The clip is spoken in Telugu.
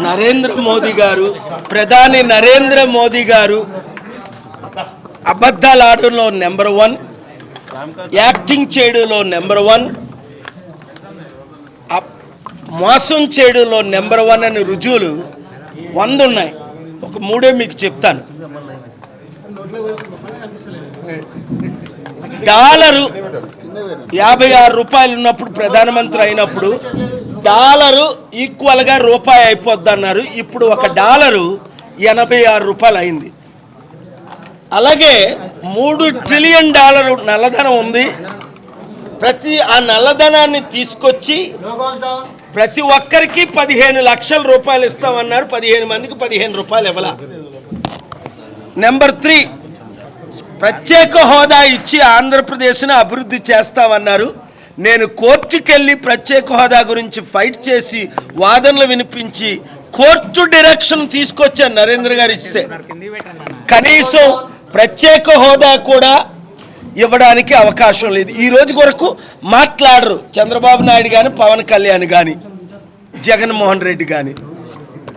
నరేంద్ర మోదీ గారు, ప్రధాని నరేంద్ర మోదీ గారు అబద్ధాలు ఆడడంలో నెంబర్ 1, యాక్టింగ్ చేయడంలో నెంబర్ 1, మోసం చేయడంలో నెంబర్ 1 అని రుజువులు 100 ఉన్నాయి. ఒక 3 మీకు చెప్తాను. డాలరు 56 రూపాయలు ఉన్నప్పుడు ప్రధానమంత్రి అయినప్పుడు డాలరు ఈక్వల్గా రూపాయి అయిపోద్ది అన్నారు. ఇప్పుడు ఒక డాలరు 86 రూపాయలు అయింది. అలాగే $3 ట్రిలియన్ నల్లధనం ఉంది. ఆ నల్లధనాన్ని తీసుకొచ్చి ప్రతి ఒక్కరికి 15 లక్షల రూపాయలు ఇస్తామన్నారు. 15 మందికి 15 రూపాయలు ఇవ్వాల. నెంబర్ 3, ప్రత్యేక హోదా ఇచ్చి ఆంధ్రప్రదేశ్ని అభివృద్ధి చేస్తామన్నారు. నేను కోర్టుకి వెళ్ళి ప్రత్యేక హోదా గురించి ఫైట్ చేసి వాదనలు వినిపించి కోర్టు డైరెక్షన్ తీసుకొచ్చాను. నరేంద్ర గారు ఇస్తే కనీసం ప్రత్యేక హోదా కూడా ఇవ్వడానికి అవకాశం లేదు. ఈ రోజు వరకు మాట్లాడరు చంద్రబాబు నాయుడు కానీ, పవన్ కళ్యాణ్ కానీ, జగన్మోహన్ రెడ్డి కానీ.